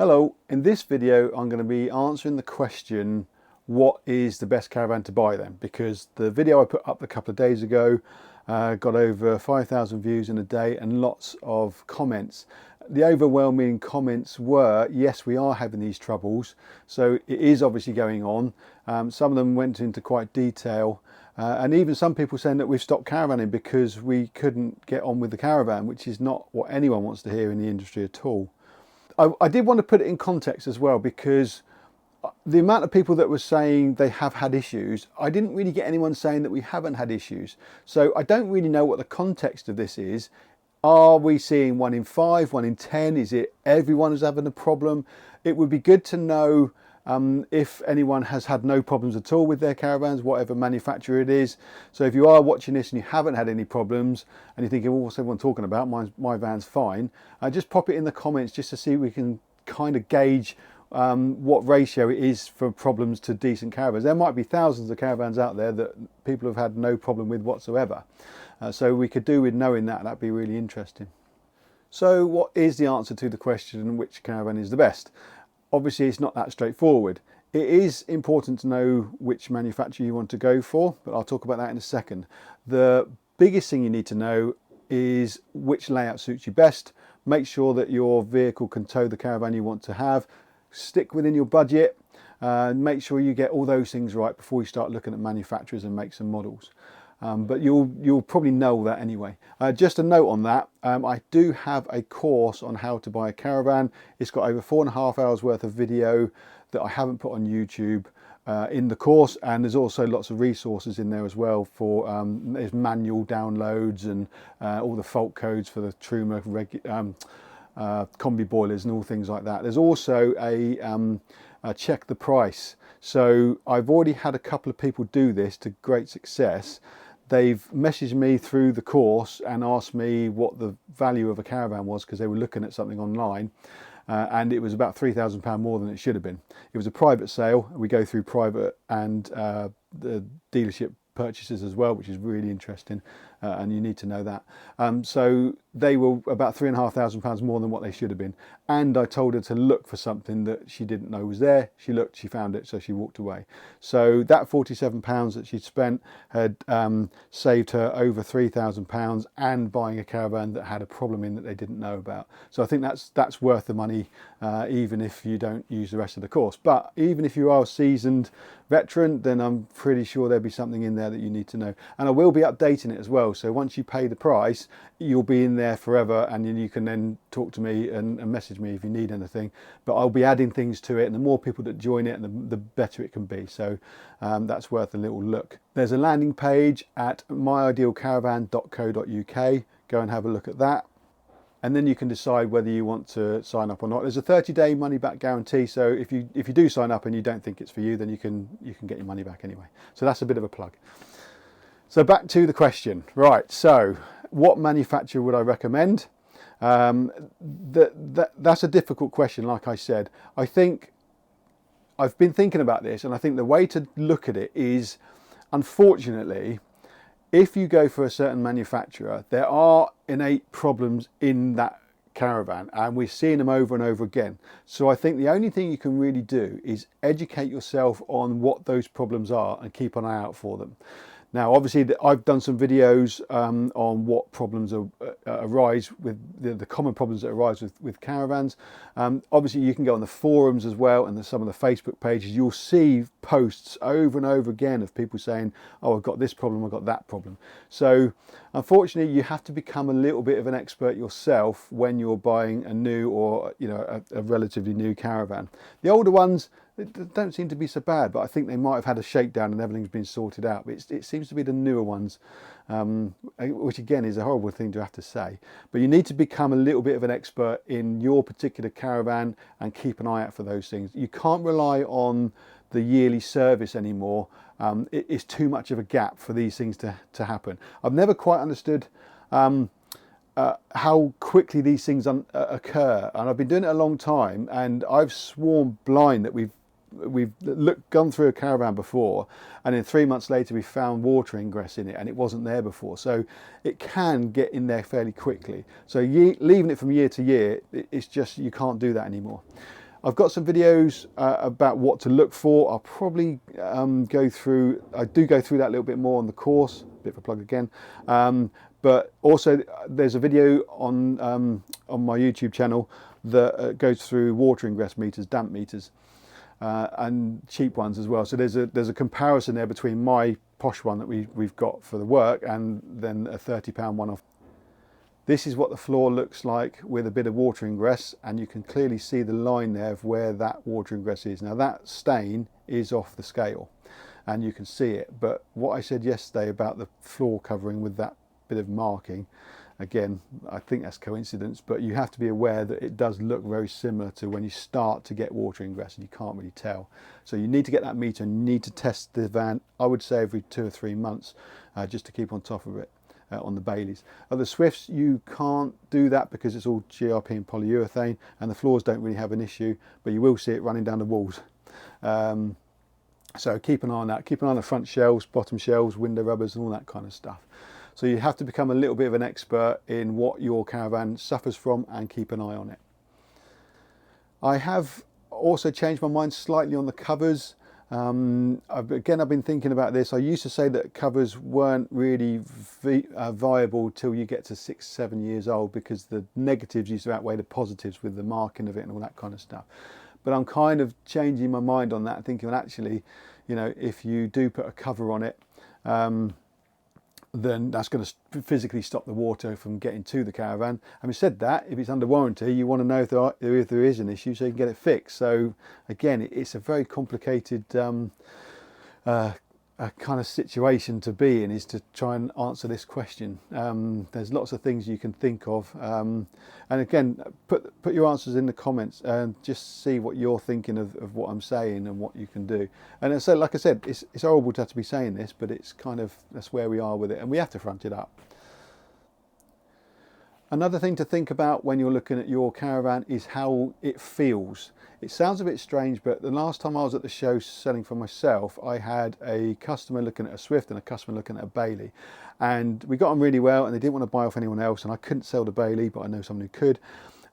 Hello, in this video I'm going to be answering the question, what is the best caravan to buy then? Because the video I put up a couple of days ago got over 5,000 views in a day and lots of comments. The overwhelming comments were, yes, we are having these troubles, so it is obviously going on. Some of them went into quite detail. And even some people saying that we've stopped caravanning because we couldn't get on with the caravan, which is not what anyone wants to hear in the industry at all. I did want to put it in context as well, because the amount of people that were saying they have had issues, I didn't really get anyone saying that we haven't had issues. So I don't really know what the context of this is. Are we seeing 1 in 5, 1 in 10? Is it everyone is having a problem? It would be good to know if anyone has had no problems at all with their caravans, whatever manufacturer it is. So if you are watching this and you haven't had any problems and you're thinking, well, what's everyone talking about? My van's fine. Just pop it in the comments just to see if we can kind of gauge what ratio it is for problems to decent caravans. There might be thousands of caravans out there that people have had no problem with whatsoever. So we could do with knowing that. That'd be really interesting. So what is the answer to the question, which caravan is the best? Obviously, it's not that straightforward. It is important to know which manufacturer you want to go for, but I'll talk about that in a second. The biggest thing you need to know is which layout suits you best. Make sure that your vehicle can tow the caravan you want to have. Stick within your budget. Make sure you get all those things right before you start looking at manufacturers and makes and models. But you'll probably know that anyway. Just a note on that, I do have a course on how to buy a caravan. It's got over 4.5 hours worth of video that I haven't put on YouTube in the course, and there's also lots of resources in there as well for there's manual downloads and all the fault codes for the Truma combi boilers and all things like that. There's also a check the price. So I've already had a couple of people do this to great success. They've messaged me through the course and asked me what the value of a caravan was, because they were looking at something online, and it was about £3,000 more than it should have been. It was a private sale. We go through private and the dealership purchases as well, which is really interesting, and you need to know that. So they were about £3,500 more than what they should have been, and I told her to look for something that she didn't know was there. She looked, she found it, so she walked away. So that £47 that she'd spent had saved her over £3,000 and buying a caravan that had a problem in that they didn't know about. So I think that's worth the money, even if you don't use the rest of the course. But even if you are a seasoned veteran, then I'm pretty sure there'll be something in there that you need to know. And I will be updating it as well. So once you pay the price, you'll be in there forever, and then you can then talk to me and message me if you need anything. But I'll be adding things to it, and the more people that join it, the better it can be. So that's worth a little look. There's a landing page at myidealcaravan.co.uk. Go and have a look at that, and then you can decide whether you want to sign up or not. There's a 30-day money-back guarantee, so if you do sign up and you don't think it's for you, then you can get your money back anyway. So that's a bit of a plug. So back to the question. Right, so what manufacturer would I recommend? That's a difficult question, like I said. I think I've been thinking about this, and I think the way to look at it is, unfortunately, if you go for a certain manufacturer, there are innate problems in that caravan, and we're seeing them over and over again. So I think the only thing you can really do is educate yourself on what those problems are and keep an eye out for them. Now, obviously, I've done some videos on what problems arise with the common problems that arise with caravans. Obviously, you can go on the forums as well, and some of the Facebook pages. You'll see posts over and over again of people saying, "Oh, I've got this problem, I've got that problem." So, unfortunately, you have to become a little bit of an expert yourself when you're buying a new or a relatively new caravan. The older ones, they don't seem to be so bad, but I think they might have had a shakedown and everything's been sorted out. But it seems to be the newer ones, which again is a horrible thing to have to say. But you need to become a little bit of an expert in your particular caravan and keep an eye out for those things. You can't rely on the yearly service anymore. It's too much of a gap for these things to happen. I've never quite understood how quickly these things occur, and I've been doing it a long time, and I've sworn blind that we've gone through a caravan before, and then 3 months later we found water ingress in it and it wasn't there before. So it can get in there fairly quickly. So leaving it from year to year, it's just, you can't do that anymore. I've got some videos about what to look for. I'll probably go through that a little bit more on the course, bit of a plug again. But also there's a video on my YouTube channel that goes through water ingress meters, damp meters, and cheap ones as well. So there's a comparison there between my posh one that we've got for the work and then a £30 one off. This is what the floor looks like with a bit of water ingress, and you can clearly see the line there of where that water ingress is. Now that stain is off the scale and you can see it, but what I said yesterday about the floor covering with that bit of marking, again, I think that's coincidence, but you have to be aware that it does look very similar to when you start to get water ingress and you can't really tell. So you need to get that meter and you need to test the van, I would say every 2 or 3 months, just to keep on top of it. On the Baileys. The Swifts, you can't do that because it's all GRP and polyurethane, and the floors don't really have an issue, but you will see it running down the walls. So keep an eye on that. Keep an eye on the front shelves, bottom shelves, window rubbers and all that kind of stuff. So you have to become a little bit of an expert in what your caravan suffers from and keep an eye on it. I have also changed my mind slightly on the covers. I've been thinking about this. I used to say that covers weren't really viable till you get to 6-7 years old because the negatives used to outweigh the positives with the marking of it and all that kind of stuff. But I'm kind of changing my mind on that, thinking, well, actually, you know, if you do put a cover on it, then that's going to physically stop the water from getting to the caravan. Having said that, if it's under warranty, you want to know if there is an issue so you can get it fixed. So again, it's a very complicated kind of situation to be in, is to try and answer this question. There's lots of things you can think of, and again, put your answers in the comments and just see what you're thinking of what I'm saying and what you can do. And so, like I said, it's horrible to have to be saying this, but it's kind of, that's where we are with it, and we have to front it up. Another thing to think about when you're looking at your caravan is how it feels. It sounds a bit strange, but the last time I was at the show selling for myself, I had a customer looking at a Swift and a customer looking at a Bailey. And we got on really well, and they didn't want to buy off anyone else, and I couldn't sell the Bailey, but I know someone who could.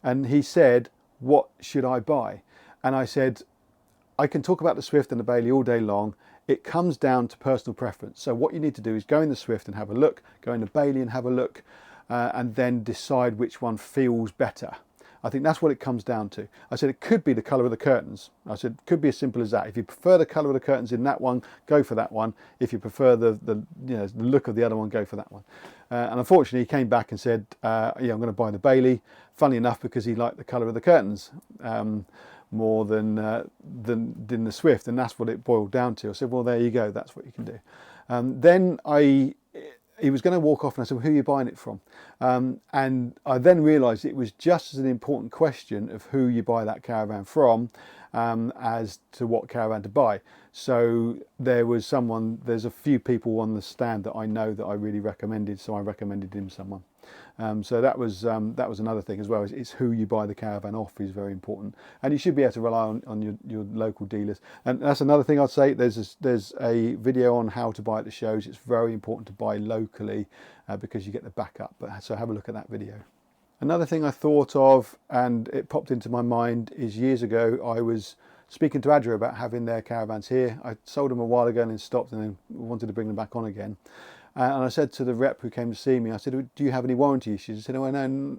And he said, what should I buy? And I said, I can talk about the Swift and the Bailey all day long. It comes down to personal preference. So what you need to do is go in the Swift and have a look, go in the Bailey and have a look, and then decide which one feels better. I think that's what it comes down to. I said it could be the colour of the curtains. I said it could be as simple as that. If you prefer the colour of the curtains in that one, go for that one. If you prefer the look of the other one, go for that one. And unfortunately, he came back and said, yeah, I'm going to buy the Bailey. Funny enough, because he liked the colour of the curtains more than the Swift, and that's what it boiled down to. I said, well, there you go. That's what you can do. Then he was going to walk off, and I said, well, who are you buying it from? And I then realised it was just as an important question of who you buy that caravan from as to what caravan to buy. So there's a few people on the stand that I know that I really recommended, so I recommended him someone. So that was another thing as well. It's who you buy the caravan off is very important, and you should be able to rely on your local dealers. And that's another thing I'd say. There's a video on how to buy at the shows. It's very important to buy locally because you get the backup. So have a look at that video. Another thing I thought of, and it popped into my mind, is years ago I was speaking to Adria about having their caravans here. I sold them a while ago and then stopped, and then wanted to bring them back on again. And I said to the rep who came to see me, I said, do you have any warranty issues? He said, oh, no,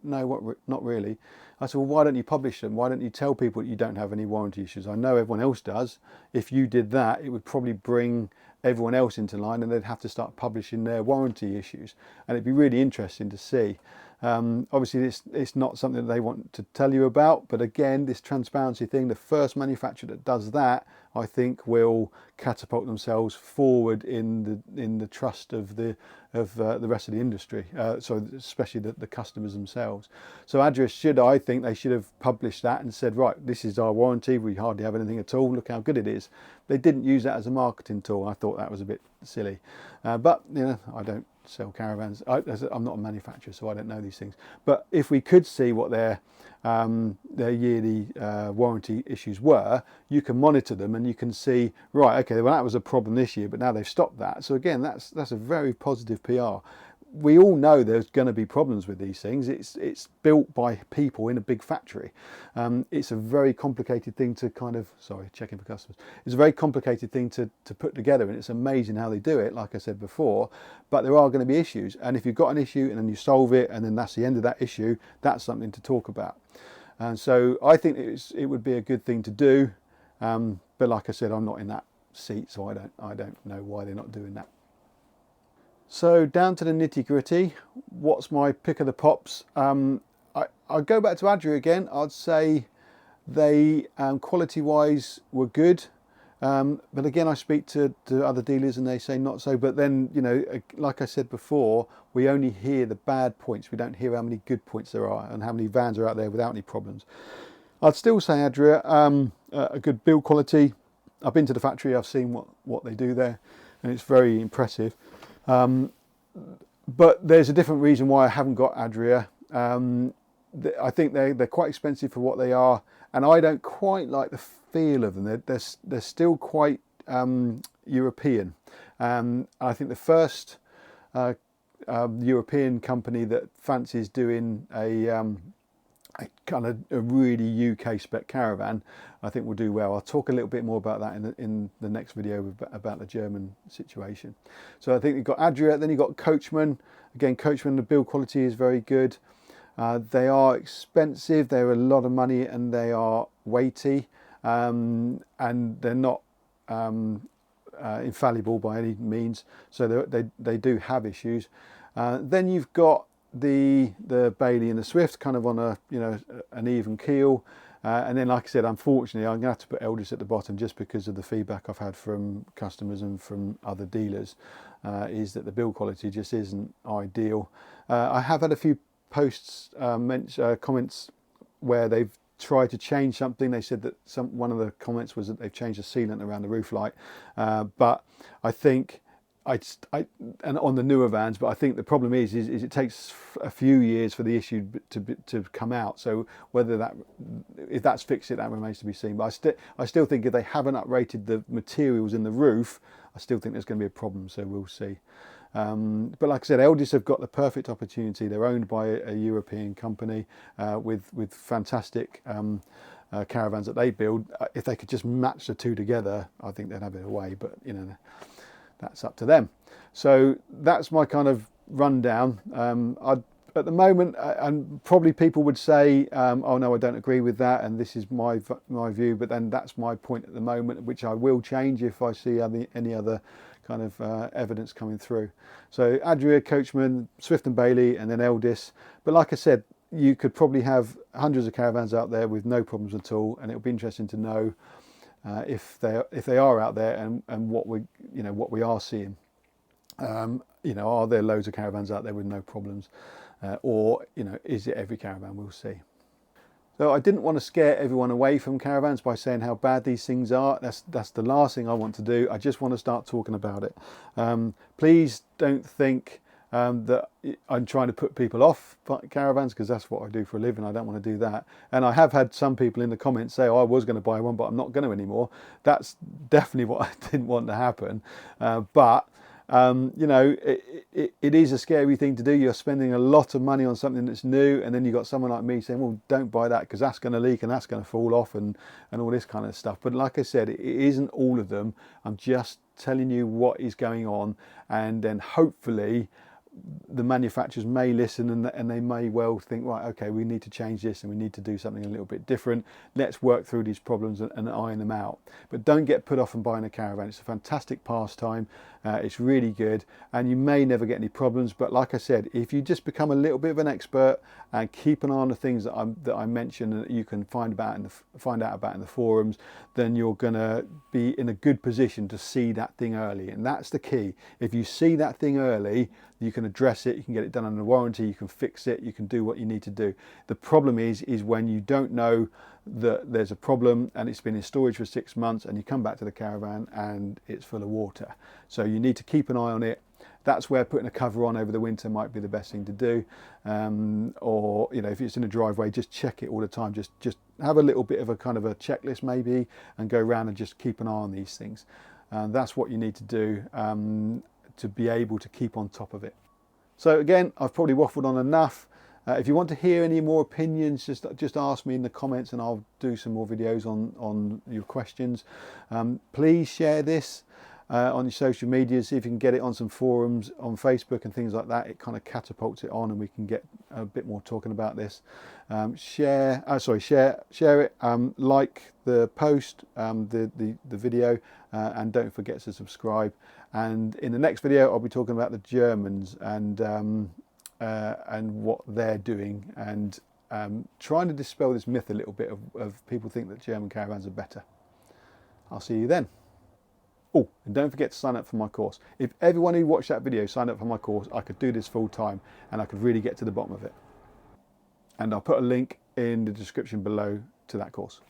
not really. I said, well, why don't you publish them? Why don't you tell people that you don't have any warranty issues? I know everyone else does. If you did that, it would probably bring everyone else into line, and they'd have to start publishing their warranty issues. And it'd be really interesting to see. Obviously, it's not something that they want to tell you about, but again, this transparency thing, the first manufacturer that does that, I think, will catapult themselves forward in the trust of the rest of the industry. So especially the customers themselves. So Adria I think they should have published that and said, right, this is our warranty. We hardly have anything at all. Look how good it is. They didn't use that as a marketing tool. I thought that was a bit silly, but you know, I don't sell caravans. I'm not a manufacturer, so I don't know these things. But if we could see what their yearly warranty issues were, you can monitor them and you can see, right, okay, well, that was a problem this year, but now they've stopped that. So again, that's a very positive PR. we all know there's going to be problems with these things. It's built by people in a big factory. It's a very complicated thing to checking for customers. It's a very complicated thing to put together, and it's amazing how they do it, like I said before. But there are going to be issues, and if you've got an issue and then you solve it, and then that's the end of that issue, that's something to talk about. And so I think it would be a good thing to do. But like I said, I'm not in that seat, so I don't know why they're not doing that. So down to the nitty gritty, what's my pick of the pops? I'll go back to Adria again. I'd say they, quality wise, were good. But again, I speak to other dealers and they say not so. But then, you know, like I said before, we only hear the bad points. We don't hear how many good points there are and how many vans are out there without any problems. I'd still say Adria, a good build quality. I've been to the factory, I've seen what they do there, and it's very impressive. But there's a different reason why I haven't got Adria. I think they're quite expensive for what they are, and I don't quite like the feel of them. They're still quite European. I think the first European company that fancies doing a really UK spec caravan, I think will do well. I'll talk a little bit more about that in the next video about the German situation. So I think you've got Adria, then you've got Coachman. Again, Coachman, the build quality is very good. They are expensive, they're a lot of money, and they are weighty, and they're not infallible by any means, so they do have issues. Then you've got the Bailey and the Swift kind of on an even keel, and then, like I said, unfortunately I'm gonna have to put Eldis at the bottom just because of the feedback I've had from customers and from other dealers, is that the build quality just isn't ideal. I have had a few posts, comments where they've tried to change something. They said that one of the comments was that they've changed the sealant around the roof light, but I think and on the newer vans, but I think the problem is it takes a few years for the issue to come out. So if that's fixed, that remains to be seen. But I still think if they haven't uprated the materials in the roof, I still think there's going to be a problem. So we'll see. But like I said, Eldis have got the perfect opportunity. They're owned by a European company with fantastic caravans that they build. If they could just match the two together, I think they'd have it away. But you know, that's up to them. So that's my kind of rundown. At the moment, and probably people would say, oh no, I don't agree with that, and this is my view, but then that's my point at the moment, which I will change if I see any other kind of evidence coming through. So Adria, Coachman, Swift and Bailey, and then Eldis. But like I said, you could probably have hundreds of caravans out there with no problems at all, and it'll be interesting to know if they are out there and what we are seeing. Are there loads of caravans out there with no problems, or is it every caravan? We'll see. So I didn't want to scare everyone away from caravans by saying how bad these things are. That's the last thing I want to do. I just want to start talking about it. Please don't think that I'm trying to put people off caravans, because that's what I do for a living. I don't want to do that. And I have had some people in the comments say, oh, I was going to buy one, but I'm not going to anymore. That's definitely what I didn't want to happen. It is a scary thing to do. You're spending a lot of money on something that's new, and then you've got someone like me saying, well, don't buy that because that's going to leak and that's going to fall off and all this kind of stuff. But like I said, it isn't all of them. I'm just telling you what is going on, and then hopefully the manufacturers may listen, and they may well think, right, okay, we need to change this and we need to do something a little bit different. Let's work through these problems and iron them out. But don't get put off on buying a caravan. It's a fantastic pastime. It's really good, and you may never get any problems. But like I said, if you just become a little bit of an expert and keep an eye on the things that I mentioned and that you can find out about in the forums, then you're going to be in a good position to see that thing early. And that's the key. If you see that thing early, you can address it, you can get it done under warranty, you can fix it, you can do what you need to do. The problem is when you don't know that there's a problem and it's been in storage for 6 months and you come back to the caravan and it's full of water. So you need to keep an eye on it. That's where putting a cover on over the winter might be the best thing to do. Or if it's in a driveway, just check it all the time. Just have a little bit of a kind of a checklist maybe, and go around and just keep an eye on these things. That's what you need to do to be able to keep on top of it. So again, I've probably waffled on enough. If you want to hear any more opinions, just ask me in the comments and I'll do some more videos on your questions. Please share this on your social media, see if you can get it on some forums on Facebook and things like that. It kind of catapults it on and we can get a bit more talking about this. Share it, like the post, the video, and don't forget to subscribe. And in the next video I'll be talking about the Germans and what they're doing, and trying to dispel this myth a little bit of people think that German caravans are better. I'll see you then. Oh, and don't forget to sign up for my course. If everyone who watched that video signed up for my course, I could do this full time and I could really get to the bottom of it. And I'll put a link in the description below to that course.